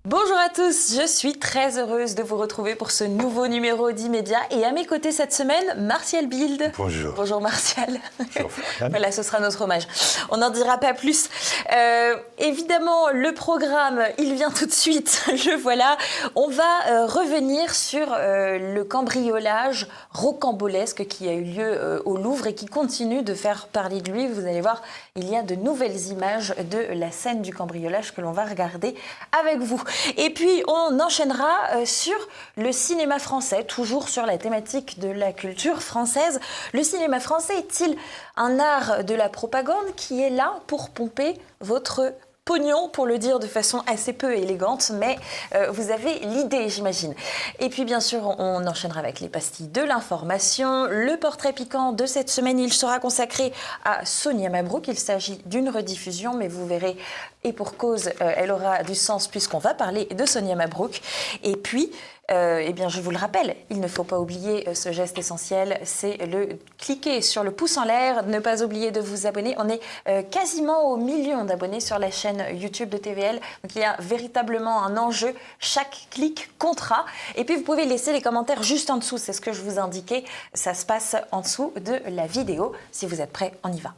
Bonjour à tous, je suis très heureuse de vous retrouver pour ce nouveau numéro d'Immédiat et à mes côtés cette semaine, Martial Bild. Bonjour. Bonjour Martial. Bonjour Floriane. Voilà, ce sera notre hommage. On n'en dira pas plus. Évidemment, le programme, il vient tout de suite, le voilà. On va revenir sur le cambriolage rocambolesque qui a eu lieu au Louvre et qui continue de faire parler de lui. Vous allez voir, il y a de nouvelles images de la scène du cambriolage que l'on va regarder avec vous. Et puis, on enchaînera sur le cinéma français, toujours sur la thématique de la culture française. Le cinéma français est-il un art de la propagande qui est là pour pomper votre pognon, pour le dire de façon assez peu élégante, mais vous avez l'idée, j'imagine. Et puis, bien sûr, on enchaînera avec les pastilles de l'information. Le portrait piquant de cette semaine, il sera consacré à Sonia Mabrouk. Il s'agit d'une rediffusion, mais vous verrez, et pour cause, elle aura du sens puisqu'on va parler de Sonia Mabrouk. Et puis, eh bien, je vous le rappelle, il ne faut pas oublier ce geste essentiel, c'est le cliquer sur le pouce en l'air, ne pas oublier de vous abonner. On est quasiment au million d'abonnés sur la chaîne YouTube de TVL, donc il y a véritablement un enjeu, chaque clic comptera. Et puis vous pouvez laisser les commentaires juste en dessous, c'est ce que je vous indiquais, ça se passe en dessous de la vidéo. Si vous êtes prêts, on y va.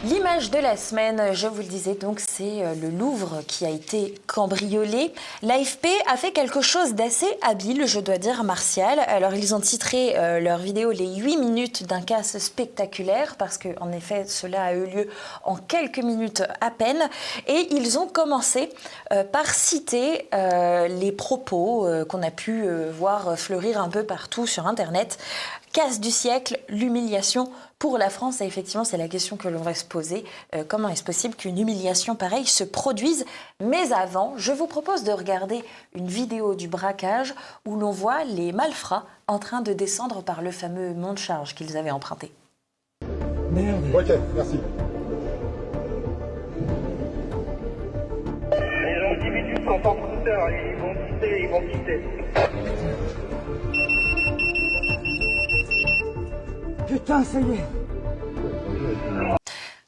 L'image de la semaine, je vous le disais, donc c'est le Louvre qui a été cambriolé. L'AFP a fait quelque chose d'assez habile, je dois dire, Martial. Alors ils ont titré leur vidéo « Les 8 minutes d'un casse spectaculaire » parce qu'en effet, cela a eu lieu en quelques minutes à peine. Et ils ont commencé par citer les propos qu'on a pu voir fleurir un peu partout sur Internet. Casse du siècle, l'humiliation pour la France. Et effectivement, c'est la question que l'on va se poser. Comment est-ce possible qu'une humiliation pareille se produise? Mais avant, je vous propose de regarder une vidéo du braquage où l'on voit les malfrats en train de descendre par le fameux mont de charge qu'ils avaient emprunté. Merde. Ok, merci. Les individus sont en hauteur, ils vont quitter. Putain, ça y est.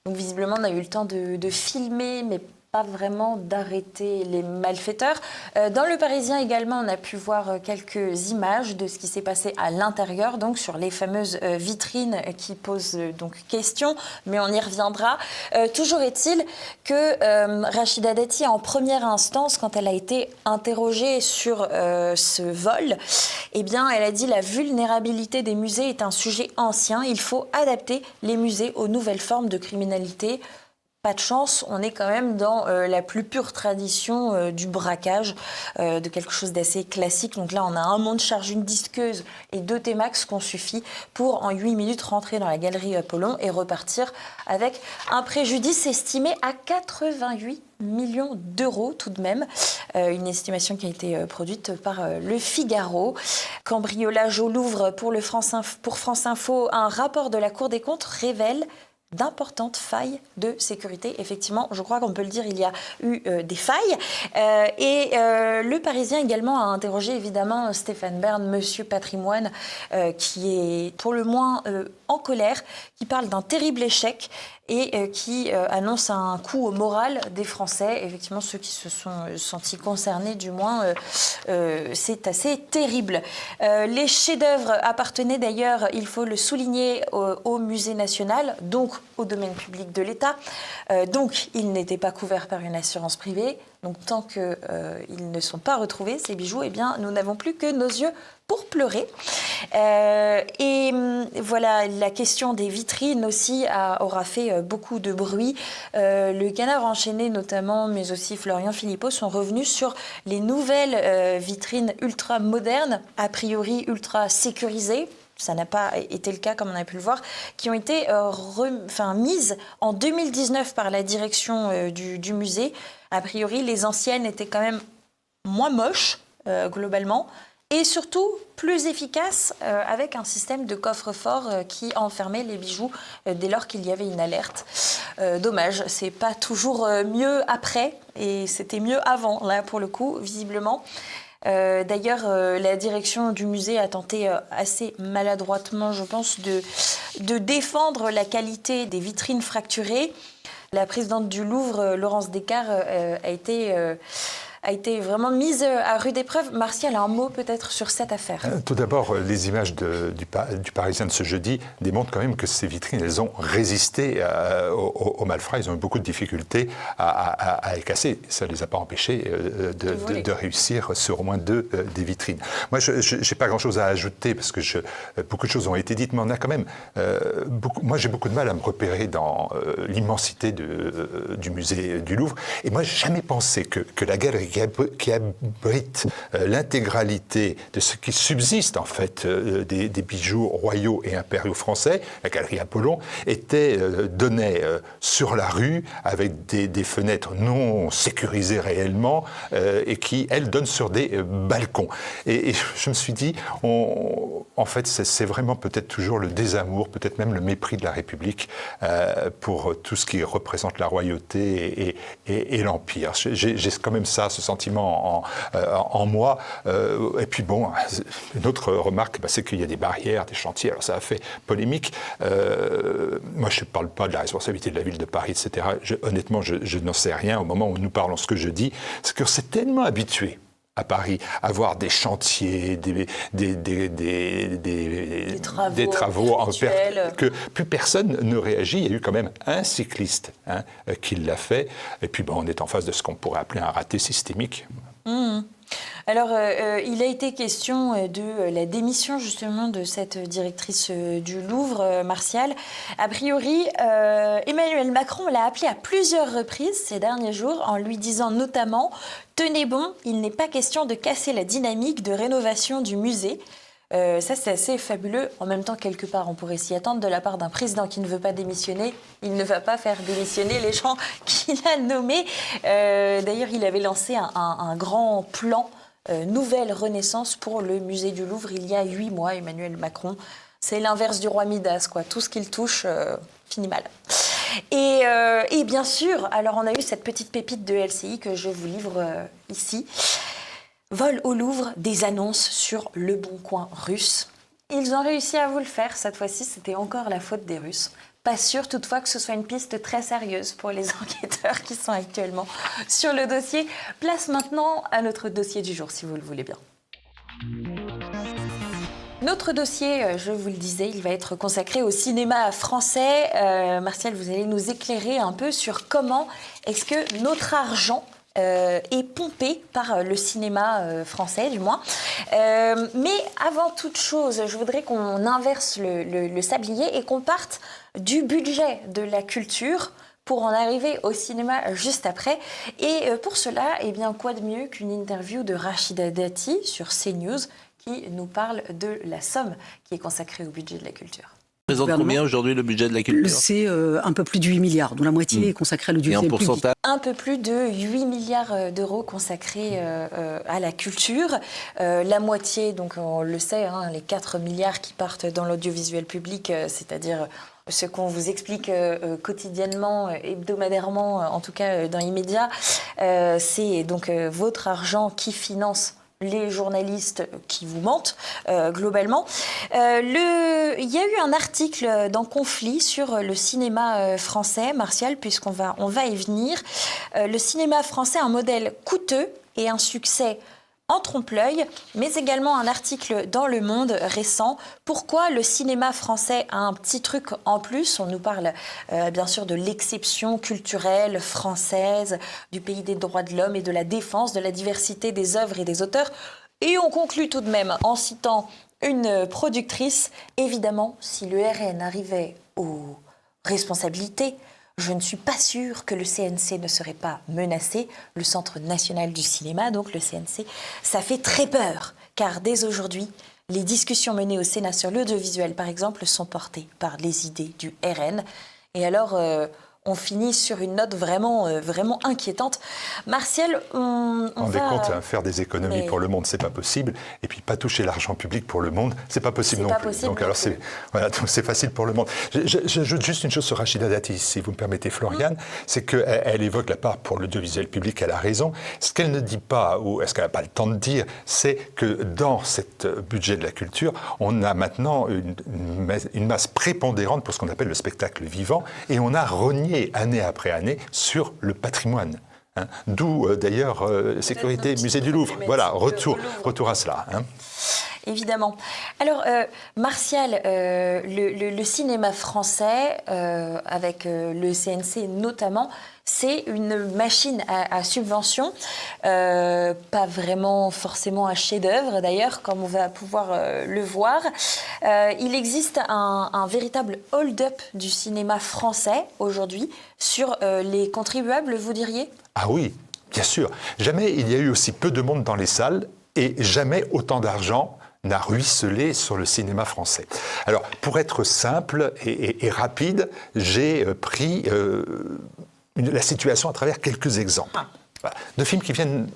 Donc visiblement, on a eu le temps de filmer, mais pas vraiment d'arrêter les malfaiteurs. Dans Le Parisien également, on a pu voir quelques images de ce qui s'est passé à l'intérieur, donc sur les fameuses vitrines qui posent donc question, mais on y reviendra. Toujours est-il que Rachida Dati, en première instance, quand elle a été interrogée sur ce vol, eh bien, elle a dit « La vulnérabilité des musées est un sujet ancien. Il faut adapter les musées aux nouvelles formes de criminalité. » Pas de chance, on est quand même dans la plus pure tradition du braquage, de quelque chose d'assez classique. Donc là, on a un mont de charge, une disqueuse et 2 T-Max qu'on suffit pour en 8 minutes rentrer dans la galerie Apollon et repartir avec un préjudice estimé à 88 millions d'euros tout de même. Une estimation qui a été produite par Le Figaro. Cambriolage au Louvre pour France Info, un rapport de la Cour des comptes révèle d'importantes failles de sécurité. Effectivement, je crois qu'on peut le dire, il y a eu des failles. Le Parisien également a interrogé évidemment Stéphane Bern, Monsieur Patrimoine, qui est pour le moins en colère, qui parle d'un terrible échec et qui annonce un coup au moral des Français. Effectivement, ceux qui se sont sentis concernés, du moins, c'est assez terrible. Les chefs-d'œuvre appartenaient d'ailleurs, il faut le souligner, au Musée national, donc au domaine public de l'État. Donc, ils n'étaient pas couverts par une assurance privée. Donc, tant qu'ils ne sont pas retrouvés, ces bijoux, eh bien, nous n'avons plus que nos yeux pour pleurer. Voilà, la question des vitrines aussi aura fait beaucoup de bruit. Le Canard enchaîné notamment, mais aussi Florian Philippot, sont revenus sur les nouvelles vitrines ultra modernes, a priori ultra sécurisées. Ça n'a pas été le cas, comme on a pu le voir, qui ont été mises en 2019 par la direction du musée. A priori, les anciennes étaient quand même moins moches, globalement. et surtout plus efficace avec un système de coffre-fort qui enfermait les bijoux dès lors qu'il y avait une alerte. Dommage, c'est pas toujours mieux après et c'était mieux avant, là pour le coup, visiblement. D'ailleurs, la direction du musée a tenté assez maladroitement, je pense, de défendre la qualité des vitrines fracturées. La présidente du Louvre, Laurence Descartes, a été vraiment mise à rude épreuve. Martial, un mot peut-être sur cette affaire. Tout d'abord, les images du Parisien de ce jeudi démontrent quand même que ces vitrines, elles ont résisté aux malfrats. Ils ont eu beaucoup de difficultés à les casser. Ça ne les a pas empêchés de réussir sur au moins 2 des vitrines. Moi, je n'ai pas grand-chose à ajouter parce que beaucoup de choses ont été dites, mais on a quand même... moi, j'ai beaucoup de mal à me repérer dans l'immensité du musée du Louvre. Et moi, je n'ai jamais pensé que la galerie qui abrite l'intégralité de ce qui subsiste en fait des bijoux royaux et impériaux français, la galerie Apollon, donnait sur la rue avec des fenêtres non sécurisées réellement et qui, elles, donnent sur des balcons. Et je me suis dit, en fait, c'est vraiment peut-être toujours le désamour, peut-être même le mépris de la République pour tout ce qui représente la royauté et l'Empire. J'ai quand même ça, ce sentiment en moi. Et puis bon, une autre remarque, c'est qu'il y a des barrières, des chantiers. Alors ça a fait polémique. Moi, je ne parle pas de la responsabilité de la ville de Paris, etc. Honnêtement, je n'en sais rien au moment où nous parlons. Ce que je dis, c'est que c'est tellement habitué à Paris, à voir des chantiers, des travaux que plus personne ne réagit. Il y a eu quand même un cycliste qui l'a fait. Et puis on est en face de ce qu'on pourrait appeler un raté systémique. Alors, il a été question de la démission justement de cette directrice du Louvre, Martial. A priori, Emmanuel Macron l'a appelée à plusieurs reprises ces derniers jours en lui disant notamment « Tenez bon, il n'est pas question de casser la dynamique de rénovation du musée ». Ça, c'est assez fabuleux. En même temps, quelque part, on pourrait s'y attendre de la part d'un président qui ne veut pas démissionner. Il ne va pas faire démissionner les gens qu'il a nommés. D'ailleurs, il avait lancé un grand plan nouvelle renaissance pour le musée du Louvre il y a 8 mois, Emmanuel Macron. C'est l'inverse du roi Midas, quoi. Tout ce qu'il touche finit mal. Et bien sûr, alors on a eu cette petite pépite de LCI que je vous livre ici. Vol au Louvre, des annonces sur Le Bon Coin russe. Ils ont réussi à vous le faire. Cette fois-ci, c'était encore la faute des Russes. Pas sûr toutefois que ce soit une piste très sérieuse pour les enquêteurs qui sont actuellement sur le dossier. Place maintenant à notre dossier du jour, si vous le voulez bien. Notre dossier, je vous le disais, il va être consacré au cinéma français. Martial, vous allez nous éclairer un peu sur comment est-ce que notre argent est pompé par le cinéma français, du moins. Mais avant toute chose, je voudrais qu'on inverse le sablier et qu'on parte du budget de la culture pour en arriver au cinéma juste après. Et pour cela, eh bien, quoi de mieux qu'une interview de Rachida Dati sur CNews qui nous parle de la somme qui est consacrée au budget de la culture. Représente combien aujourd'hui le budget de la culture ? C'est un peu plus de 8 milliards, dont la moitié est consacrée à l'audiovisuel public. pourcentage ? Un peu plus de 8 milliards d'euros consacrés à la culture. La moitié, donc on le sait, les 4 milliards qui partent dans l'audiovisuel public, c'est-à-dire ce qu'on vous explique quotidiennement, hebdomadairement, en tout cas dans l'immédiat, c'est donc votre argent qui finance les journalistes qui vous mentent, globalement. Il y a eu un article dans Conflit sur le cinéma français, Martial, puisqu'on va y venir. Le cinéma français, un modèle coûteux et un succès en trompe-l'œil, mais également un article dans Le Monde récent. Pourquoi le cinéma français a un petit truc en plus ? On nous parle bien sûr de l'exception culturelle française, du pays des droits de l'homme et de la défense de la diversité des œuvres et des auteurs. Et on conclut tout de même en citant une productrice. Évidemment, si le RN arrivait aux responsabilités, je ne suis pas sûre que le CNC ne serait pas menacé, le Centre national du cinéma, donc le CNC. Ça fait très peur, car dès aujourd'hui, les discussions menées au Sénat sur l'audiovisuel, par exemple, sont portées par les idées du RN. Et alors, on finit sur une note vraiment inquiétante. Martial, on va... compte, faire des économies pour le monde, c'est pas possible. Et puis pas toucher l'argent public pour le monde, c'est pas possible non plus. Donc alors donc c'est facile pour le monde. J'ajoute juste une chose sur Rachida Dati, si vous me permettez, Floriane, c'est qu'elle évoque la part pour l'audiovisuel public, elle a raison. Ce qu'elle ne dit pas, ou est-ce qu'elle n'a pas le temps de dire, c'est que dans cet budget de la culture, on a maintenant une masse prépondérante pour ce qu'on appelle le spectacle vivant, et on a renié année après année sur le patrimoine. D'où d'ailleurs sécurité, musée du Louvre. Voilà, retour à cela. Évidemment. Alors, Martial, le cinéma français, avec le CNC notamment, c'est une machine à subvention, pas vraiment forcément un chef-d'œuvre d'ailleurs, comme on va pouvoir le voir. Il existe un véritable hold-up du cinéma français aujourd'hui sur les contribuables, vous diriez ? Ah oui, bien sûr. Jamais il y a eu aussi peu de monde dans les salles et jamais autant d'argent n'a ruisselé sur le cinéma français. Alors, pour être simple et rapide, j'ai pris la situation à travers quelques exemples. De films qui viennent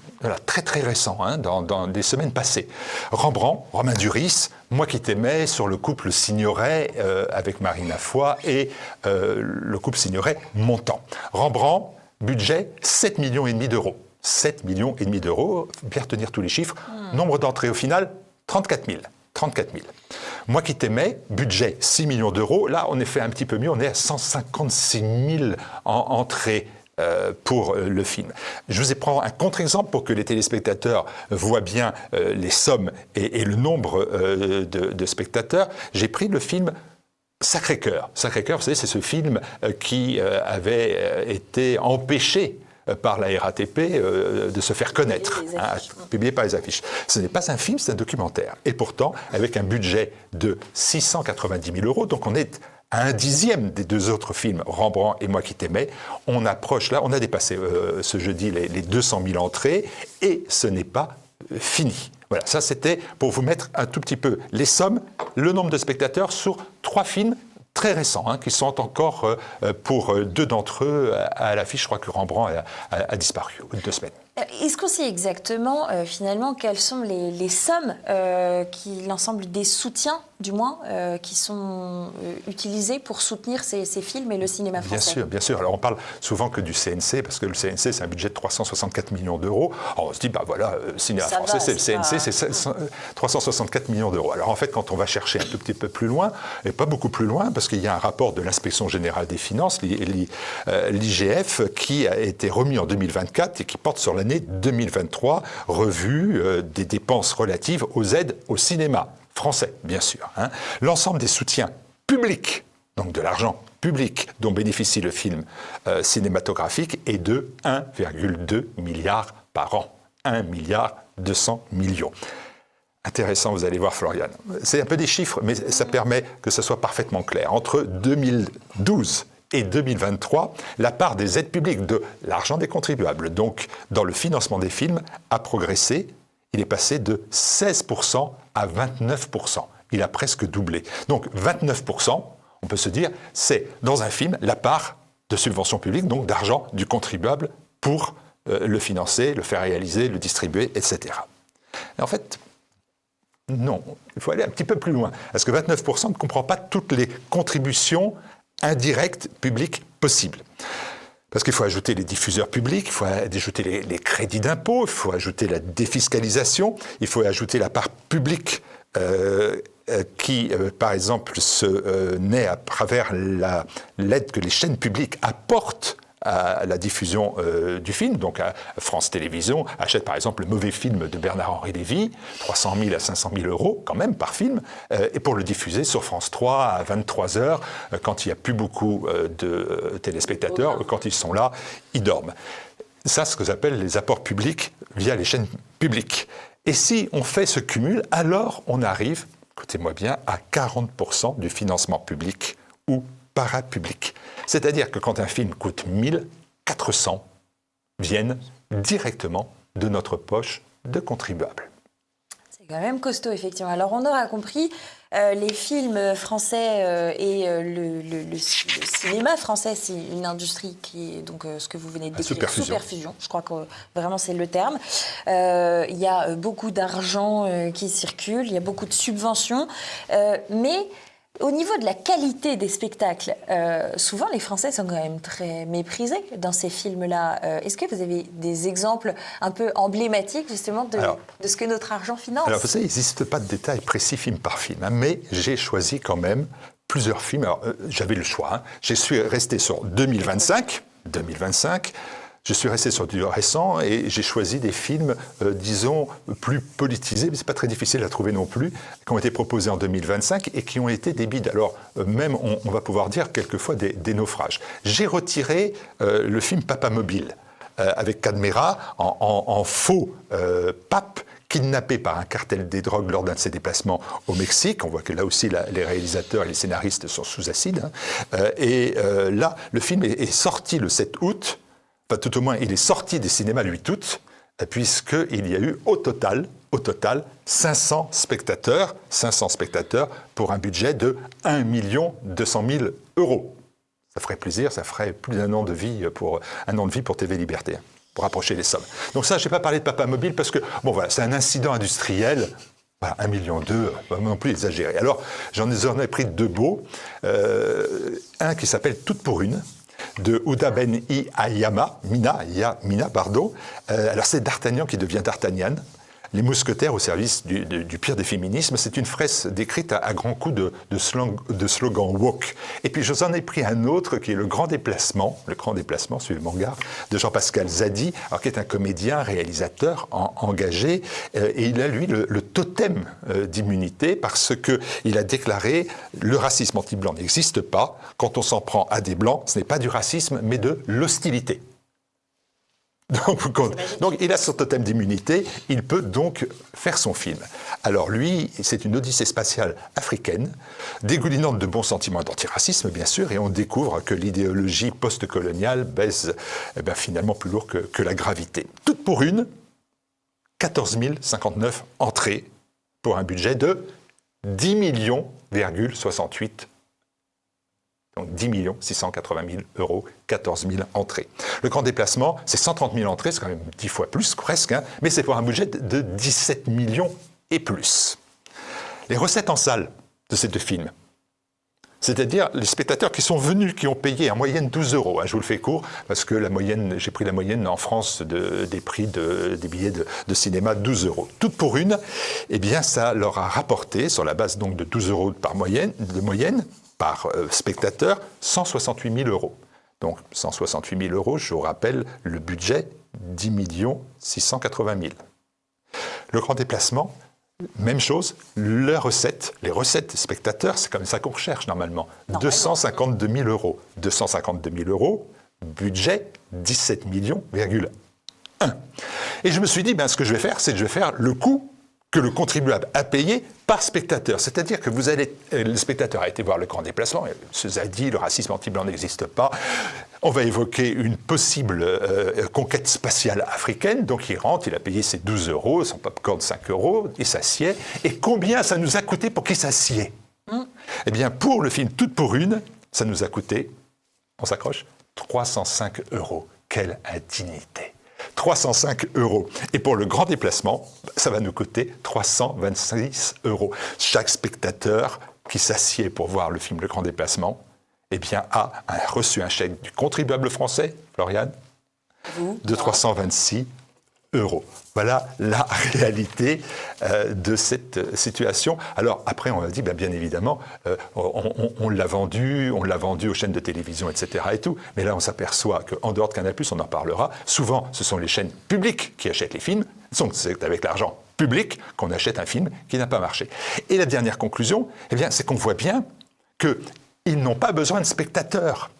très très récents, dans des semaines passées. Rembrandt, Romain Duris, Moi qui t'aimais, sur le couple Signoret avec Marina Foy et le couple Signoret-Montand. Rembrandt, budget 7,5 millions d'euros. 7,5 millions d'euros, bien retenir tous les chiffres. Nombre d'entrées au final, 34 000. Moi qui t'aimais, budget 6 millions d'euros. Là, on est fait un petit peu mieux, on est à 156 000 entrées pour le film. Je vous ai pris un contre-exemple pour que les téléspectateurs voient bien les sommes et le nombre de spectateurs. J'ai pris le film Sacré-Cœur. Sacré-Cœur, vous savez, c'est ce film qui avait été empêché par la RATP de se faire connaître, publié par les affiches. Ce n'est pas un film, c'est un documentaire. Et pourtant, avec un budget de 690 000 euros, donc on est à un dixième des deux autres films, Rembrandt et Moi qui t'aimais, on approche là, on a dépassé ce jeudi les 200 000 entrées, et ce n'est pas fini. Voilà, ça c'était pour vous mettre un tout petit peu les sommes, le nombre de spectateurs sur 3 films très récents, qui sont encore pour 2 d'entre eux à l'affiche. Je crois que Rembrandt a disparu au bout de 2 semaines. Est-ce qu'on sait exactement, finalement, quelles sont les sommes, l'ensemble des soutiens, du moins, qui sont utilisés pour soutenir ces films et le cinéma français ? Bien sûr. Alors on parle souvent que du CNC, parce que le CNC, c'est un budget de 364 millions d'euros. Alors on se dit, le cinéma français, c'est le CNC, c'est 364 millions d'euros. Alors en fait, quand on va chercher un tout petit peu plus loin, et pas beaucoup plus loin, parce qu'il y a un rapport de l'Inspection Générale des Finances, l'IGF, qui a été remis en 2024 et qui porte sur l'année 2023, revue des dépenses relatives aux aides au cinéma français, bien sûr. L'ensemble des soutiens publics, donc de l'argent public dont bénéficie le film cinématographique, est de 1,2 milliard par an. 1,2 milliard. Intéressant, vous allez voir, Floriane. C'est un peu des chiffres, mais ça permet que ce soit parfaitement clair. Entre 2012 et 2023, la part des aides publiques, de l'argent des contribuables, donc dans le financement des films, a progressé. Il est passé de 16% à 29%. Il a presque doublé. Donc 29%, on peut se dire, c'est dans un film la part de subvention publique, donc d'argent du contribuable pour le financer, le faire réaliser, le distribuer, etc. Et en fait, non, il faut aller un petit peu plus loin. Parce que 29% ne comprend pas toutes les contributions indirectes publiques possibles. Parce qu'il faut ajouter les diffuseurs publics, il faut ajouter les crédits d'impôt, il faut ajouter la défiscalisation, il faut ajouter la part publique qui, par exemple, se naît à travers l'aide que les chaînes publiques apportent à la diffusion du film. Donc France Télévisions achète par exemple le mauvais film de Bernard-Henri Lévy, 300 000 à 500 000 euros quand même par film, et pour le diffuser sur France 3 à 23h, quand il n'y a plus beaucoup de téléspectateurs, quand ils sont là, ils dorment. Ça, c'est ce que j'appelle les apports publics via les chaînes publiques. Et si on fait ce cumul, alors on arrive, écoutez-moi bien, à 40% du financement public ou parapublic. C'est-à-dire que quand un film coûte 1400, viennent directement de notre poche de contribuables. C'est quand même costaud, effectivement. Alors, on aura compris, Les films français et le cinéma français, c'est une industrie qui est donc ce que vous venez de décrire, sous perfusion. Je crois que vraiment c'est le terme. Il y a beaucoup d'argent qui circule, il y a beaucoup de subventions, mais au niveau de la qualité des spectacles, souvent les Français sont quand même très méprisés dans ces films-là. Est-ce que vous avez des exemples un peu emblématiques justement de ce que notre argent finance? Alors vous savez, il n'existe pas de détails précis film par film, hein, mais j'ai choisi quand même plusieurs films. Alors j'avais le choix, hein. Je suis resté sur 2025. Je suis resté sur du récent et j'ai choisi des films, disons, plus politisés, mais c'est pas très difficile à trouver non plus, qui ont été proposés en 2025 et qui ont été des bides. Alors, même, on va pouvoir dire quelquefois des naufrages. J'ai retiré le film Papa Mobile, avec Cadmera en faux pape, kidnappé par un cartel des drogues lors d'un de ses déplacements au Mexique. On voit que là aussi, les réalisateurs et les scénaristes sont sous acide. Hein. Là, le film est sorti le 7 août. Enfin, tout au moins, il est sorti des cinémas le 8 août, puisqu'il y a eu au total 500 spectateurs pour un budget de 1 200 000 €. Ça ferait plaisir, ça ferait plus d'un an de vie pour TV Liberté, pour rapprocher les sommes. Donc ça, je n'ai pas parlé de Papa Mobile parce que, bon voilà, c'est un incident industriel. Voilà, 1,2 million, pas non plus exagéré. Alors, j'en ai pris deux beaux. Un qui s'appelle Toutes pour une, de Ouda Ben Mina, alors c'est D'Artagnan qui devient D'Artagnan. Les mousquetaires au service du pire des féminismes, c'est une fresque décrite à grands coups de slogan woke. Et puis je vous en ai pris un autre qui est Le Grand Déplacement, suivez mon regard, de Jean-Pascal Zadi, alors, qui est un comédien, réalisateur engagé, et il a lui le totem d'immunité parce qu'il a déclaré le racisme anti-blanc n'existe pas. Quand on s'en prend à des blancs, ce n'est pas du racisme, mais de l'hostilité. Donc il a son totem d'immunité, il peut donc faire son film. Alors lui, c'est une odyssée spatiale africaine, dégoulinante de bons sentiments et d'antiracisme bien sûr, et on découvre que l'idéologie post-coloniale baise finalement plus lourd que la gravité. Toute pour une, 14 059 entrées pour un budget de 10 millions,68 €. Donc 10 680 000 €, 14 000 entrées. Le Grand Déplacement, c'est 130 000 entrées, c'est quand même 10 fois plus presque, hein, mais c'est pour un budget de 17 millions et plus. Les recettes en salle de ces deux films, c'est-à-dire les spectateurs qui sont venus, qui ont payé en moyenne 12 €. Hein, je vous le fais court, parce que j'ai pris la moyenne en France des prix des billets de cinéma, 12 €. Toutes pour une, eh bien ça leur a rapporté, sur la base donc de 12 € de moyenne, par spectateur, 168 000 €. Donc 168 000 €, je vous rappelle, le budget, 10 680 000 €. Le Grand Déplacement, même chose, les recettes spectateurs, c'est comme ça qu'on recherche normalement, 252 000 €. 252 000 €, budget, 17 millions,1 €. Et je me suis dit, ce que je vais faire, c'est que je vais faire le coût que le contribuable a payé par spectateur. C'est-à-dire que le spectateur a été voir Le Grand Déplacement, ce Zadi, le racisme anti-blanc n'existe pas, on va évoquer une possible conquête spatiale africaine, donc il rentre, il a payé ses 12 €, son popcorn 5 €, il s'assied, et combien ça nous a coûté pour qu'il s'assied ? Eh bien, pour le film Toutes pour une, ça nous a coûté, on s'accroche, 305 €. Quelle indignité ! 305 €. Et pour le Grand Déplacement, ça va nous coûter 326 €. Chaque spectateur qui s'assied pour voir le film Le Grand Déplacement, a reçu un chèque du contribuable français, Floriane, de 326 €. Voilà la réalité de cette situation. Alors après, on a dit, bien évidemment, on l'a vendu aux chaînes de télévision, etc. et tout. Mais là, on s'aperçoit qu'en dehors de Canal+, on en parlera. Souvent, ce sont les chaînes publiques qui achètent les films. Donc, c'est avec l'argent public qu'on achète un film qui n'a pas marché. Et la dernière conclusion, c'est qu'on voit bien qu'ils n'ont pas besoin de spectateurs.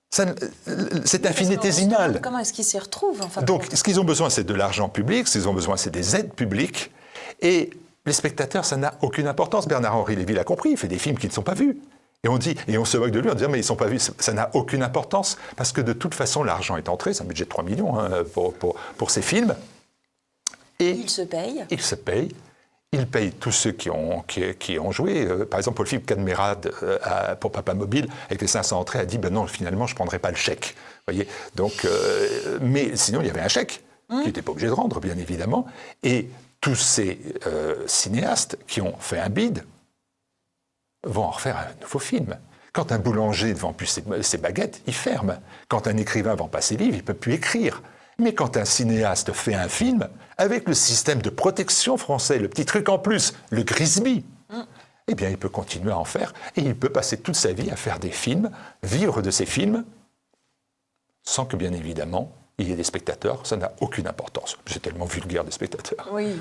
C'est infinitésimal. Comment est-ce qu'ils s'y retrouvent Donc, ce qu'ils ont besoin, c'est de l'argent public, ce qu'ils ont besoin, c'est des aides publiques. Et les spectateurs, ça n'a aucune importance. Bernard-Henri Lévy l'a compris, il fait des films qui ne sont pas vus. Et on se moque de lui en disant, mais ils ne sont pas vus. Ça n'a aucune importance, parce que de toute façon, l'argent est entré, c'est un budget de 3 millions pour ces films. Et il se paye. il paye tous ceux qui ont joué. Par exemple, pour le film Cadmerade pour Papa Mobile, avec les 500 entrées, a dit non, finalement, je ne prendrai pas le chèque. Voyez. Donc, mais sinon, il y avait un chèque qui n'était pas obligé de rendre, bien évidemment. Et tous ces cinéastes qui ont fait un bid vont en refaire un nouveau film. Quand un boulanger ne vend plus ses baguettes, il ferme. Quand un écrivain ne vend pas ses livres, il ne peut plus écrire. Mais quand un cinéaste fait un film, avec le système de protection français, le petit truc en plus, le Grisby, eh bien, il peut continuer à en faire et il peut passer toute sa vie à faire des films, vivre de ses films, sans que, bien évidemment, il y ait des spectateurs. Ça n'a aucune importance. C'est tellement vulgaire, des spectateurs. Oui,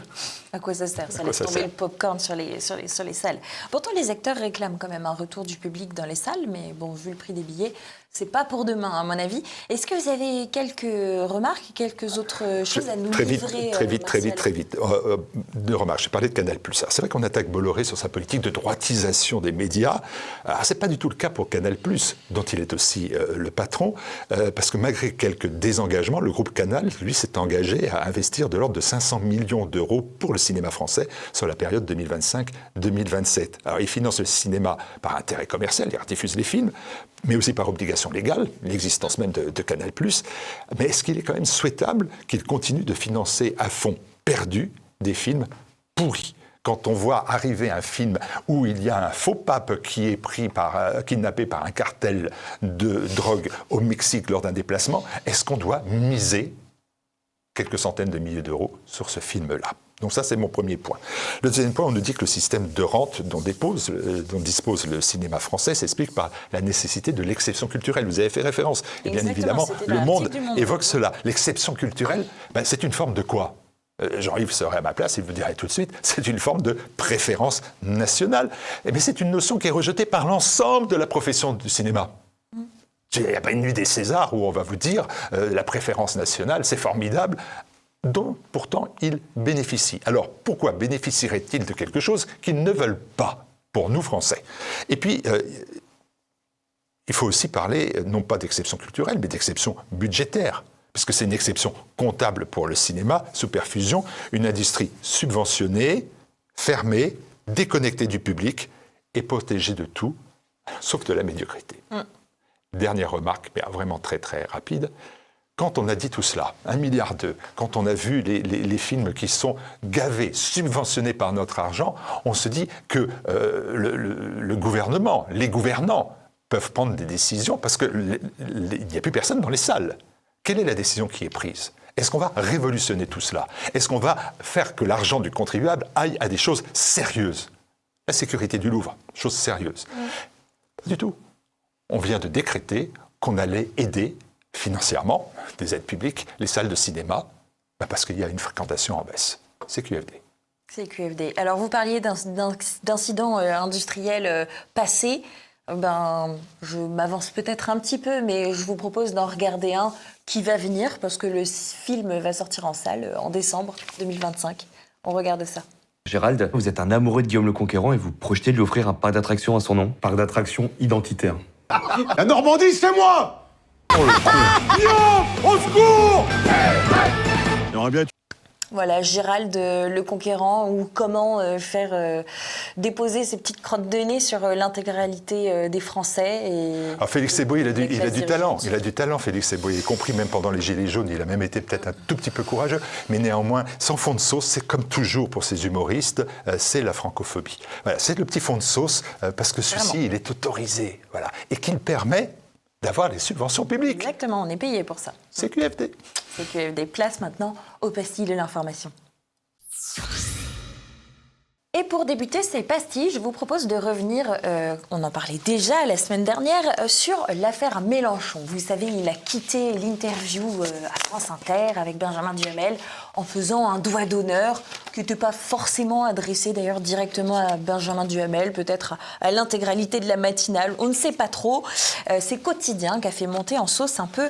à quoi ça sert? Ça laisse tomber le popcorn sur les salles. Pourtant, les acteurs réclament quand même un retour du public dans les salles, mais bon, vu le prix des billets, c'est pas pour demain, à mon avis. Est-ce que vous avez quelques remarques, quelques autres choses à nous livrer? Très vite. Deux remarques. J'ai parlé de Canal+. C'est vrai qu'on attaque Bolloré sur sa politique de droitisation des médias. C'est pas du tout le cas pour Canal+, dont il est aussi le patron, parce que malgré quelques désengagements, le groupe Canal, lui, s'est engagé à investir de l'ordre de 500 millions d'euros pour le cinéma français sur la période 2025-2027. Alors, il finance le cinéma par intérêt commercial, il diffuse les films, mais aussi par obligation légale, l'existence même de Canal+. Mais est-ce qu'il est quand même souhaitable qu'il continue de financer à fond perdu des films pourris? Quand on voit arriver un film où il y a un faux pape qui est kidnappé par un cartel de drogue au Mexique lors d'un déplacement, est-ce qu'on doit miser quelques centaines de milliers d'euros sur ce film-là? Donc ça, c'est mon premier point. Le deuxième point, on nous dit que le système de rente dont dispose le cinéma français s'explique par la nécessité de l'exception culturelle. Vous avez fait référence. Et bien évidemment, le Monde évoque cela. L'exception culturelle, c'est une forme de quoi? Jean-Yves serait à ma place, il vous dirait tout de suite, c'est une forme de préférence nationale. Mais c'est une notion qui est rejetée par l'ensemble de la profession du cinéma. Il n'y a pas une nuit des Césars où on va vous dire la préférence nationale, c'est formidable, dont pourtant ils bénéficient. Alors pourquoi bénéficieraient-ils de quelque chose qu'ils ne veulent pas pour nous Français? Et puis, il faut aussi parler non pas d'exception culturelle, mais d'exception budgétaire. Parce que c'est une exception comptable pour le cinéma, sous perfusion, une industrie subventionnée, fermée, déconnectée du public et protégée de tout, sauf de la médiocrité. Dernière remarque, mais vraiment très très rapide. Quand on a dit tout cela, 1,2 milliard, quand on a vu les films qui sont gavés, subventionnés par notre argent, on se dit que le gouvernement, les gouvernants peuvent prendre des décisions parce qu'il n'y a plus personne dans les salles. Quelle est la décision qui est prise? Est-ce qu'on va révolutionner tout cela? Est-ce qu'on va faire que l'argent du contribuable aille à des choses sérieuses? La sécurité du Louvre, chose sérieuse. Pas du tout. On vient de décréter qu'on allait aider financièrement, des aides publiques, les salles de cinéma, parce qu'il y a une fréquentation en baisse. C'est QFD. C'est QFD. Alors, vous parliez d'incidents industriels passés. Je m'avance peut-être un petit peu, mais je vous propose d'en regarder un qui va venir, parce que le film va sortir en salle en décembre 2025. On regarde ça. Gérald, vous êtes un amoureux de Guillaume le Conquérant et vous projetez de lui offrir un parc d'attractions à son nom. Parc d'attractions identitaire. La Normandie, c'est moi! Oh le con! Yo! Au secours! J'aimerais bien... Voilà, Gérald le Conquérant, ou comment faire déposer ses petites crottes de nez sur l'intégralité des Français. Alors Félix Eboué, il a du talent. Il a du talent, Félix Eboué, y compris même pendant les Gilets jaunes. Il a même été peut-être un tout petit peu courageux. Mais néanmoins, sans fond de sauce, c'est comme toujours pour ces humoristes, c'est la francophobie. Voilà, c'est le petit fond de sauce, parce que ceci, il est autorisé. Voilà, et qu'il permet d'avoir les subventions publiques. Exactement, on est payé pour ça. C'est QFD. C'est QFD. Place maintenant aux pastilles de l'information. Et pour débuter ces pastilles, je vous propose de revenir, on en parlait déjà la semaine dernière, sur l'affaire Mélenchon. Vous savez, il a quitté l'interview à France Inter avec Benjamin Duhamel en faisant un doigt d'honneur qui n'était pas forcément adressé d'ailleurs directement à Benjamin Duhamel, peut-être à l'intégralité de la matinale, on ne sait pas trop. C'est Quotidien qui a fait monter en sauce un peu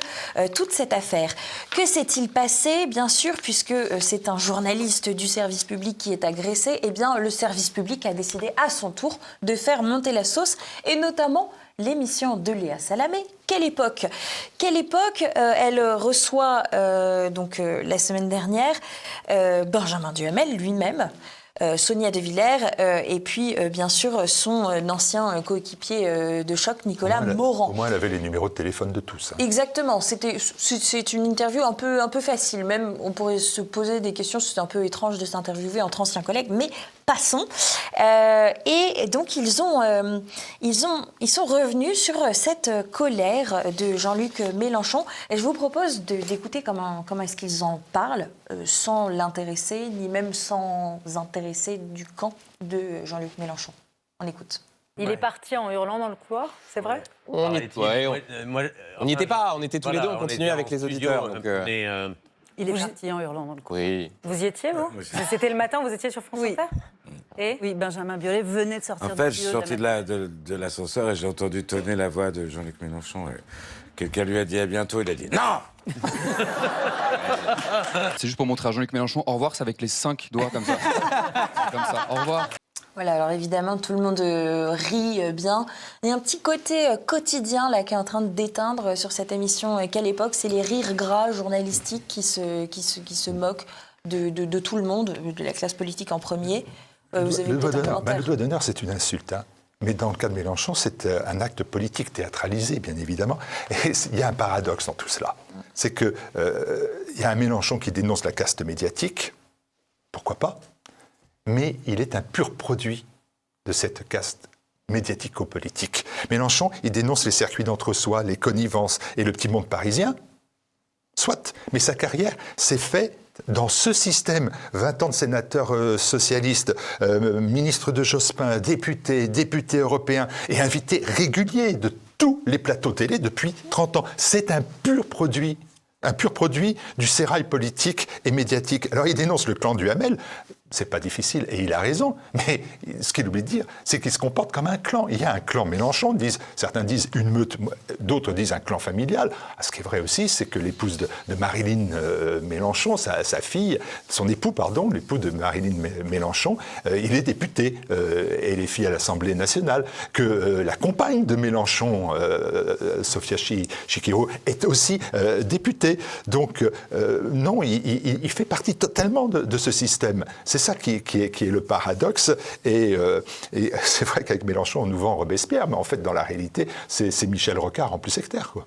toute cette affaire. Que s'est-il passé? Bien sûr, puisque c'est un journaliste du service public qui est agressé, eh bien le service public a décidé à son tour de faire monter la sauce, et notamment l'émission de Léa Salamé. Quelle époque? Elle reçoit la semaine dernière Benjamin Duhamel lui-même Sonia De Villers, et puis bien sûr son ancien coéquipier de choc, Nicolas Morand. Au moins, elle avait les numéros de téléphone de tous. Exactement, c'est une interview un peu facile, même on pourrait se poser des questions, c'est un peu étrange de s'interviewer entre anciens collègues, mais passons. Et donc ils sont revenus sur cette colère de Jean-Luc Mélenchon, et je vous propose d'écouter comment est-ce qu'ils en parlent, sans l'intéresser, ni même sans intéresser du camp de Jean-Luc Mélenchon. On écoute. Il est parti en hurlant dans le couloir, c'est vrai ? On n'y était pas, on était tous les deux, on continuait avec les auditeurs. Il est parti en hurlant dans le couloir. Oui. Vous y étiez, vous ? C'était le matin, vous étiez sur France Inter ? Et Oui, Benjamin Biolay venait de sortir. En fait, je suis sorti de l'ascenseur et j'ai entendu tonner la voix de Jean-Luc Mélenchon. Quelqu'un lui a dit à bientôt, il a dit non. C'est juste pour montrer à Jean-Luc Mélenchon, au revoir, c'est avec les 5 doigts comme ça. Comme ça, au revoir. Voilà, alors évidemment, tout le monde rit bien. Il y a un petit côté quotidien là, qui est en train de déteindre sur cette émission Quelle époque, c'est les rires gras journalistiques qui se moquent de tout le monde, de la classe politique en premier. Vous avez le doigt d'honneur, c'est une insulte. Hein. Mais dans le cas de Mélenchon, c'est un acte politique théâtralisé, bien évidemment. Et il y a un paradoxe dans tout cela. C'est qu'il y a un Mélenchon qui dénonce la caste médiatique, pourquoi pas, mais il est un pur produit de cette caste médiatico-politique. Mélenchon, il dénonce les circuits d'entre-soi, les connivences et le petit monde parisien. Soit, mais sa carrière s'est faite dans ce système. 20 ans de sénateur socialiste, ministre de Jospin, député européen et invité régulier de tous les plateaux télé depuis 30 ans. C'est un pur produit du sérail politique et médiatique. Alors il dénonce le clan du Hamel. C'est pas difficile, et il a raison, mais ce qu'il oublie de dire, c'est qu'il se comporte comme un clan. Il y a un clan Mélenchon, certains disent une meute, d'autres disent un clan familial. Ce qui est vrai aussi, c'est que l'épouse de Marilyn Mélenchon, sa fille, son époux, pardon, l'époux de Marilyn Mélenchon, il est député, et les filles à l'Assemblée nationale, que la compagne de Mélenchon, Sofia Chikirou, est aussi députée. Donc, non, il fait partie totalement de ce système. C'est ça qui est le paradoxe. Et c'est vrai qu'avec Mélenchon, on nous vend Robespierre, mais en fait, dans la réalité, c'est Michel Rocard en plus sectaire, quoi.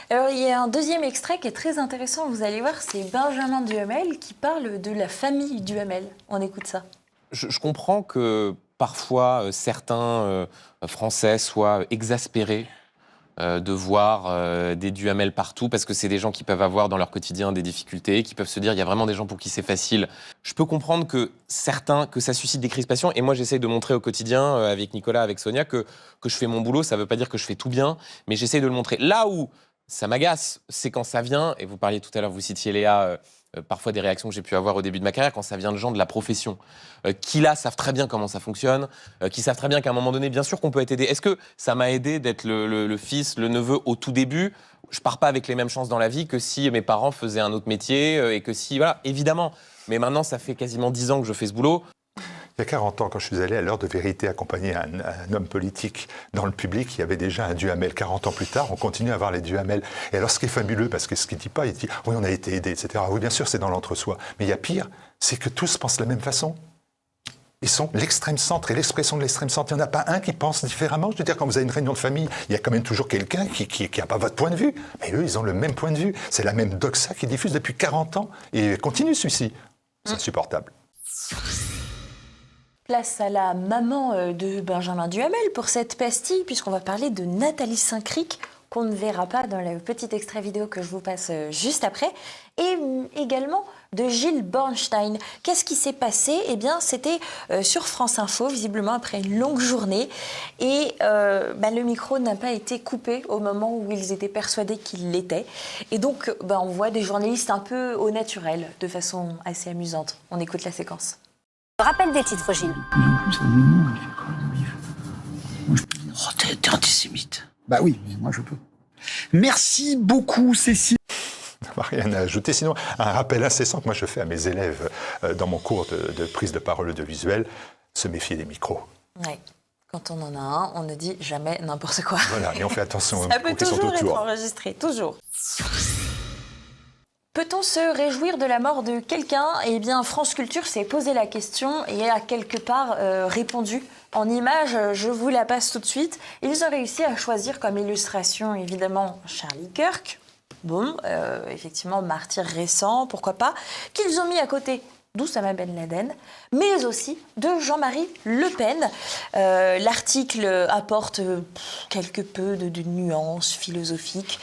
Alors, il y a un deuxième extrait qui est très intéressant, vous allez voir, c'est Benjamin Duhamel qui parle de la famille Duhamel. On écoute ça. Je comprends que parfois, certains Français soient exaspérés de voir des Duhamel partout, parce que c'est des gens qui peuvent avoir dans leur quotidien des difficultés, qui peuvent se dire il y a vraiment des gens pour qui c'est facile. Je peux comprendre que ça suscite des crispations, et moi j'essaye de montrer au quotidien, avec Nicolas, avec Sonia, que je fais mon boulot. Ça ne veut pas dire que je fais tout bien, mais j'essaye de le montrer. Là où ça m'agace, c'est quand ça vient, et vous parliez tout à l'heure, vous citiez Léa, parfois des réactions que j'ai pu avoir au début de ma carrière, quand ça vient de gens de la profession, qui là savent très bien comment ça fonctionne, qui savent très bien qu'à un moment donné, bien sûr qu'on peut être aidé. Est-ce que ça m'a aidé d'être le fils, le neveu au tout début ? Je pars pas avec les mêmes chances dans la vie que si mes parents faisaient un autre métier, et que si, voilà, évidemment. Mais maintenant, ça fait quasiment 10 ans que je fais ce boulot. Il y a 40 ans, quand je suis allé à l'heure de vérité accompagner un homme politique dans le public, il y avait déjà un Duhamel. 40 ans plus tard, on continue à avoir les Duhamel. Et alors, ce qui est fabuleux, parce que ce qu'il ne dit pas, il dit « oui, on a été aidés, etc. » Oui, bien sûr, c'est dans l'entre-soi. Mais il y a pire, c'est que tous pensent de la même façon. Ils sont l'extrême centre et l'expression de l'extrême centre. Il n'y en a pas un qui pense différemment. Je veux dire, quand vous avez une réunion de famille, il y a quand même toujours quelqu'un qui n'a pas votre point de vue. Mais eux, ils ont le même point de vue. C'est la même doxa qui diffuse depuis 40 ans. Et continue celui-ci. C'est insupportable. Place à la maman de Benjamin Duhamel pour cette pastille, puisqu'on va parler de Nathalie Saint-Cric, qu'on ne verra pas dans le petit extrait vidéo que je vous passe juste après, et également de Gilles Bornstein. Qu'est-ce qui s'est passé ? Eh bien, c'était sur France Info, visiblement après une longue journée, et le micro n'a pas été coupé au moment où ils étaient persuadés qu'il l'était. Et donc, on voit des journalistes un peu au naturel, de façon assez amusante. On écoute la séquence. Rappel des titres, Gilles. Oh, t'es antisémite. Bah oui, mais moi je peux. Merci beaucoup, Cécile. Rien à ajouter. Sinon, un rappel incessant que moi je fais à mes élèves dans mon cours de prise de parole audiovisuelle, se méfier des micros. Ouais. Quand on en a un, on ne dit jamais n'importe quoi. Voilà, et on fait attention aux Ça peut questions toujours autour. être enregistré, toujours. Peut-on se réjouir de la mort de quelqu'un ? Eh bien, France Culture s'est posé la question et a quelque part répondu. En images, je vous la passe tout de suite. Ils ont réussi à choisir comme illustration, évidemment, Charlie Kirk. Bon, effectivement, martyr récent, pourquoi pas. Qu'ils ont mis à côté d'Oussama Ben Laden, mais aussi de Jean-Marie Le Pen. L'article apporte quelque peu de nuances philosophiques,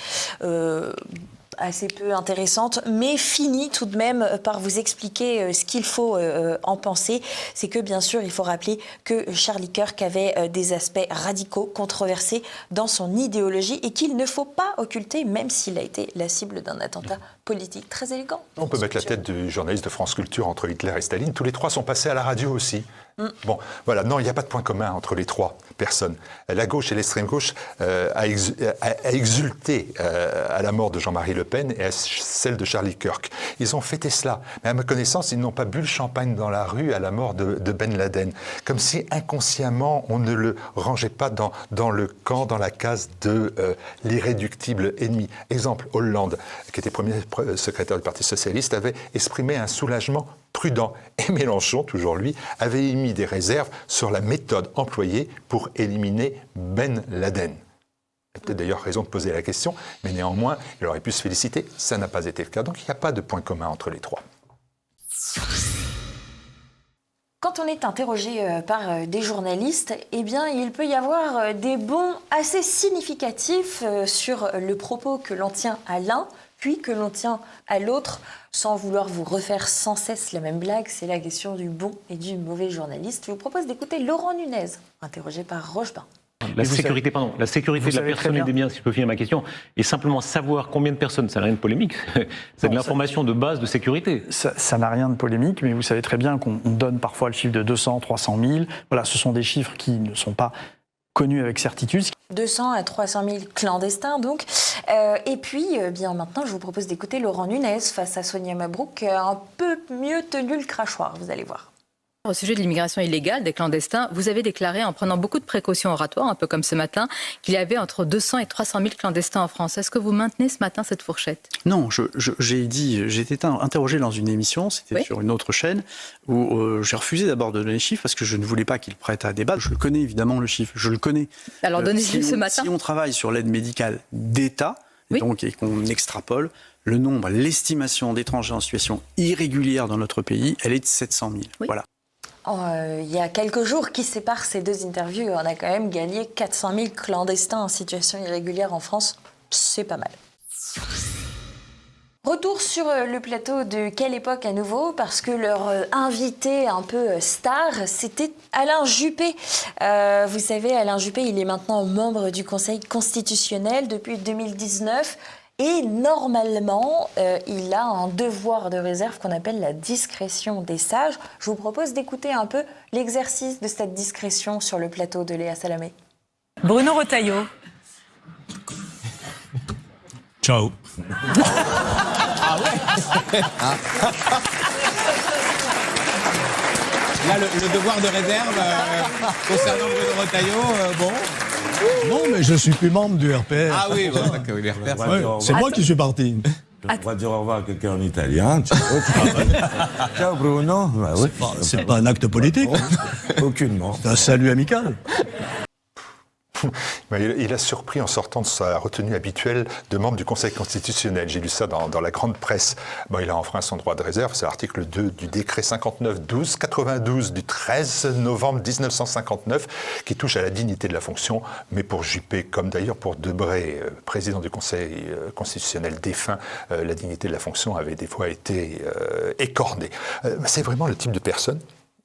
assez peu intéressante, mais finit tout de même par vous expliquer ce qu'il faut en penser. C'est que, bien sûr, il faut rappeler que Charlie Kirk avait des aspects radicaux, controversés dans son idéologie et qu'il ne faut pas occulter, même s'il a été la cible d'un attentat politique très élégant. On peut mettre la tête du journaliste de France Culture entre Hitler et Staline. Tous les trois sont passés à la radio aussi. Bon, voilà, non, il n'y a pas de point commun entre les trois personnes. La gauche et l'extrême gauche a exulté à la mort de Jean-Marie Le Pen et à celle de Charlie Kirk. Ils ont fêté cela. Mais à ma connaissance, ils n'ont pas bu le champagne dans la rue à la mort de Ben Laden. Comme si inconsciemment, on ne le rangeait pas dans le camp, dans la case de l'irréductible ennemi. Exemple, Hollande, qui était premier secrétaire du Parti socialiste, avait exprimé un soulagement prudent. Et Mélenchon, toujours lui, avait émis des réserves sur la méthode employée pour éliminer Ben Laden. Il a peut-être d'ailleurs raison de poser la question, mais néanmoins, il aurait pu se féliciter. Ça n'a pas été le cas, donc il n'y a pas de point commun entre les trois. Quand on est interrogé par des journalistes, eh bien, il peut y avoir des bonds assez significatifs sur le propos que l'on tient à l'un, puis que l'on tient à l'autre, sans vouloir vous refaire sans cesse la même blague. C'est la question du bon et du mauvais journaliste. Je vous propose d'écouter Laurent Nunez, interrogé par Rochebain. La sécurité de la personne et des biens, si je peux finir ma question, et simplement savoir combien de personnes, ça n'a rien de polémique, c'est de l'information de base de sécurité. Ça n'a rien de polémique, mais vous savez très bien qu'on donne parfois le chiffre de 200, 300 000. Voilà, ce sont des chiffres qui ne sont pas connus avec certitude. 200 à 300 000 clandestins, donc. Et puis, bien maintenant, je vous propose d'écouter Laurent Nunez face à Sonia Mabrouk, un peu mieux tenu le crachoir, vous allez voir. Au sujet de l'immigration illégale, des clandestins, vous avez déclaré, en prenant beaucoup de précautions oratoires, un peu comme ce matin, qu'il y avait entre 200 et 300 000 clandestins en France. Est-ce que vous maintenez ce matin cette fourchette ? Non, j'ai été interrogé dans une émission, c'était sur une autre chaîne, où j'ai refusé d'abord de donner les chiffres parce que je ne voulais pas qu'il prête à débat. Je le connais évidemment, le chiffre, je le connais. Alors donnez-le ce matin. Si on travaille sur l'aide médicale d'État, et qu'on extrapole, le nombre, l'estimation d'étrangers en situation irrégulière dans notre pays, elle est de 700 000. Oui. Voilà. Il y a quelques jours qui séparent ces deux interviews. On a quand même gagné 400 000 clandestins en situation irrégulière en France. C'est pas mal. Retour sur le plateau de Quelle époque à nouveau, parce que leur invité un peu star, c'était Alain Juppé. Vous savez, Alain Juppé, il est maintenant membre du Conseil constitutionnel depuis 2019. Et normalement, il a un devoir de réserve qu'on appelle la discrétion des sages. Je vous propose d'écouter un peu l'exercice de cette discrétion sur le plateau de Léa Salamé. Bruno Retailleau. Ciao. Ah ouais. Là, le devoir de réserve concernant Bruno Retailleau, bon. Non, mais je suis plus membre du RPR. Ah oui, bon, d'accord, il est RPR. Ouais, c'est moi qui suis parti. On va dire au revoir à quelqu'un en italien. Ciao Bruno. Bah, oui. C'est pas un acte politique. Aucunement. C'est un salut amical. Il a surpris en sortant de sa retenue habituelle de membre du Conseil constitutionnel. J'ai lu ça dans la grande presse. Bon, il a enfreint son droit de réserve, c'est l'article 2 du décret 59-12-92 du 13 novembre 1959 qui touche à la dignité de la fonction. Mais pour Juppé, comme d'ailleurs pour Debré, président du Conseil constitutionnel défunt, la dignité de la fonction avait des fois été écornée. C'est vraiment le type de personne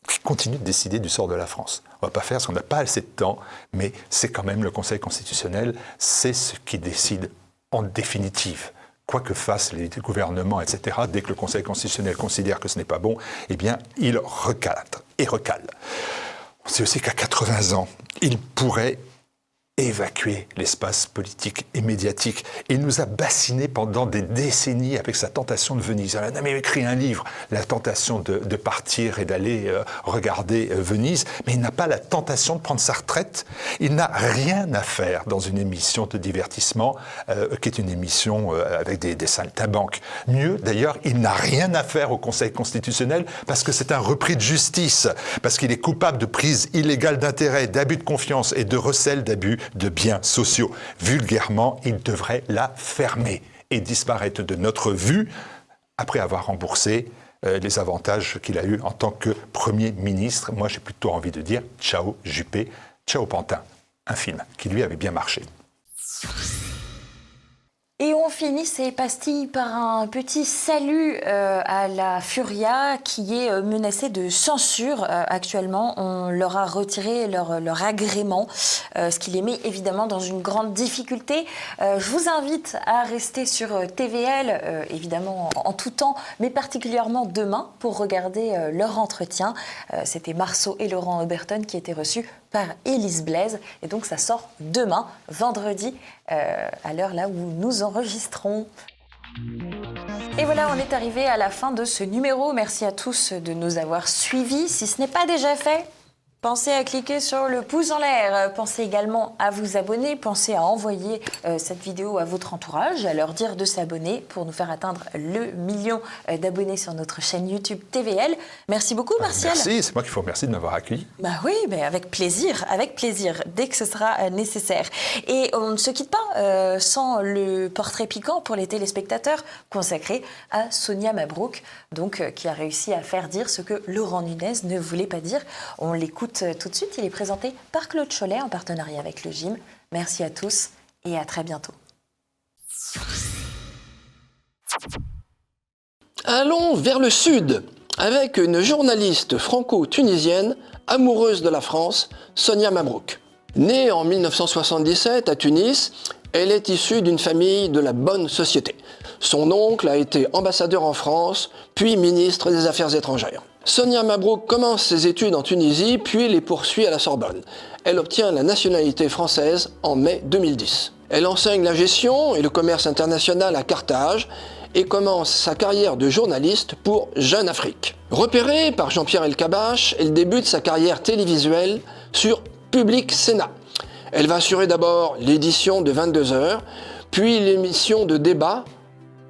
qui continue de décider du sort de la France. On ne va pas faire parce qu'on n'a pas assez de temps, mais c'est quand même le Conseil constitutionnel, c'est ce qui décide en définitive. Quoi que fassent les gouvernements, etc., dès que le Conseil constitutionnel considère que ce n'est pas bon, eh bien, il recadre et recale. On sait aussi qu'à 80 ans, il pourrait évacué l'espace politique et médiatique. Et il nous a bassinés pendant des décennies avec sa tentation de Venise. Il a même écrit un livre, La tentation de partir et d'aller regarder Venise, mais il n'a pas la tentation de prendre sa retraite. Il n'a rien à faire dans une émission de divertissement qui est une émission avec des saltimbanques. Mieux, d'ailleurs, il n'a rien à faire au Conseil constitutionnel parce que c'est un repris de justice, parce qu'il est coupable de prise illégale d'intérêt, d'abus de confiance et de recel d'abus de biens sociaux. Vulgairement, il devrait la fermer et disparaître de notre vue après avoir remboursé les avantages qu'il a eus en tant que Premier ministre. Moi, j'ai plutôt envie de dire ciao Juppé, ciao Pantin, un film qui lui avait bien marché. Et on finit ces pastilles par un petit salut à la Furia qui est menacée de censure actuellement. On leur a retiré leur agrément, ce qui les met évidemment dans une grande difficulté. Je vous invite à rester sur TVL, évidemment en tout temps, mais particulièrement demain pour regarder leur entretien. C'était Marceau et Laurent Oberton qui étaient reçus par Élise Blaise. Et donc ça sort demain, vendredi, à l'heure là où nous enregistrons. Et voilà, on est arrivé à la fin de ce numéro. Merci à tous de nous avoir suivis. Si ce n'est pas déjà fait, pensez à cliquer sur le pouce en l'air. Pensez également à vous abonner. Pensez à envoyer cette vidéo à votre entourage, à leur dire de s'abonner pour nous faire atteindre le million d'abonnés sur notre chaîne YouTube TVL. Merci beaucoup, Martial. Merci, c'est moi qu'il faut remercier de m'avoir accueilli. Bah oui, mais avec plaisir, dès que ce sera nécessaire. Et on ne se quitte pas sans le portrait piquant pour les téléspectateurs consacré à Sonia Mabrouk, donc qui a réussi à faire dire ce que Laurent Nunez ne voulait pas dire. On l'écoute tout de suite, il est présenté par Claude Cholet en partenariat avec le gym. Merci à tous et à très bientôt. Allons vers le sud avec une journaliste franco-tunisienne amoureuse de la France, Sonia Mabrouk. Née en 1977 à Tunis, elle est issue d'une famille de la bonne société. Son oncle a été ambassadeur en France, puis ministre des Affaires étrangères. Sonia Mabrouk commence ses études en Tunisie, puis les poursuit à la Sorbonne. Elle obtient la nationalité française en mai 2010. Elle enseigne la gestion et le commerce international à Carthage et commence sa carrière de journaliste pour Jeune Afrique. Repérée par Jean-Pierre Elkabbach, elle débute sa carrière télévisuelle sur Public Sénat. Elle va assurer d'abord l'édition de 22h, puis l'émission de débat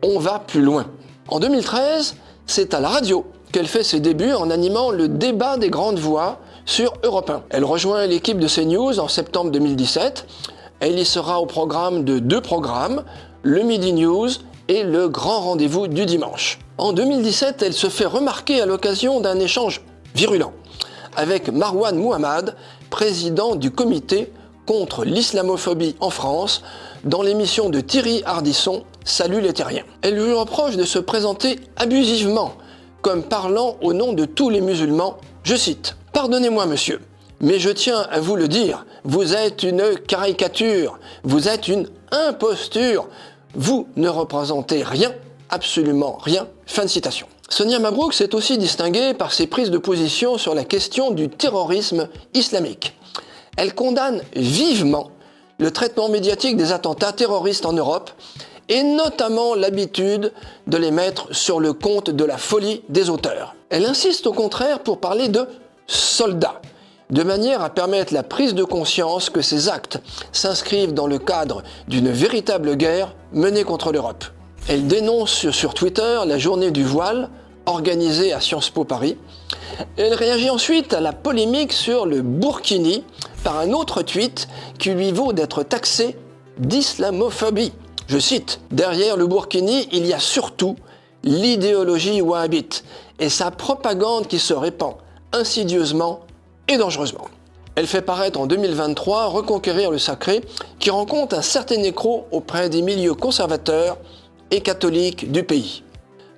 On va plus loin. En 2013, c'est à la radio qu'elle fait ses débuts en animant le débat des grandes voix sur Europe 1. Elle rejoint l'équipe de CNews en septembre 2017. Elle y sera au programme de 2 programmes, le Midi News et le Grand Rendez-vous du dimanche. En 2017, elle se fait remarquer à l'occasion d'un échange virulent avec Marwan Mouhamad, président du comité contre l'islamophobie en France, dans l'émission de Thierry Ardisson, Salut les Terriens. Elle lui reproche de se présenter abusivement, comme parlant au nom de tous les musulmans, je cite « Pardonnez-moi monsieur, mais je tiens à vous le dire, vous êtes une caricature, vous êtes une imposture, vous ne représentez rien, absolument rien ». Fin de citation. Sonia Mabrouk s'est aussi distinguée par ses prises de position sur la question du terrorisme islamique. Elle condamne vivement le traitement médiatique des attentats terroristes en Europe et notamment l'habitude de les mettre sur le compte de la folie des auteurs. Elle insiste au contraire pour parler de soldats, de manière à permettre la prise de conscience que ces actes s'inscrivent dans le cadre d'une véritable guerre menée contre l'Europe. Elle dénonce sur Twitter la journée du voile organisée à Sciences Po Paris. Elle réagit ensuite à la polémique sur le burkini par un autre tweet qui lui vaut d'être taxé d'islamophobie. Je cite, « Derrière le burkini, il y a surtout l'idéologie wahhabite et sa propagande qui se répand insidieusement et dangereusement. » Elle fait paraître en 2023 Reconquérir le sacré qui rencontre un certain écho auprès des milieux conservateurs et catholiques du pays.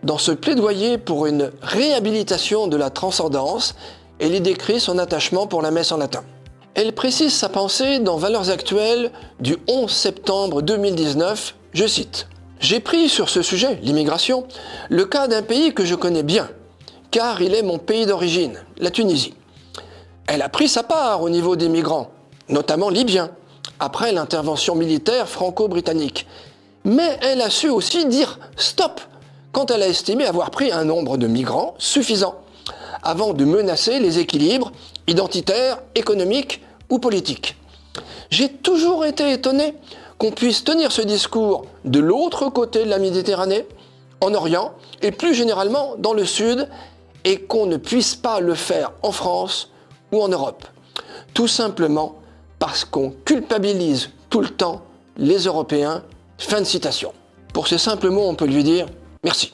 Dans ce plaidoyer pour une réhabilitation de la transcendance, elle y décrit son attachement pour la messe en latin. Elle précise sa pensée dans Valeurs actuelles du 11 septembre 2019, je cite « J'ai pris sur ce sujet, l'immigration, le cas d'un pays que je connais bien, car il est mon pays d'origine, la Tunisie. Elle a pris sa part au niveau des migrants, notamment libyens, après l'intervention militaire franco-britannique. Mais elle a su aussi dire stop quand elle a estimé avoir pris un nombre de migrants suffisant avant de menacer les équilibres identitaires, économiques ou politiques. J'ai toujours été étonné qu'on puisse tenir ce discours de l'autre côté de la Méditerranée, en Orient et plus généralement dans le Sud, et qu'on ne puisse pas le faire en France ou en Europe. Tout simplement parce qu'on culpabilise tout le temps les Européens. Fin de citation. Pour ces simples mots, on peut lui dire merci.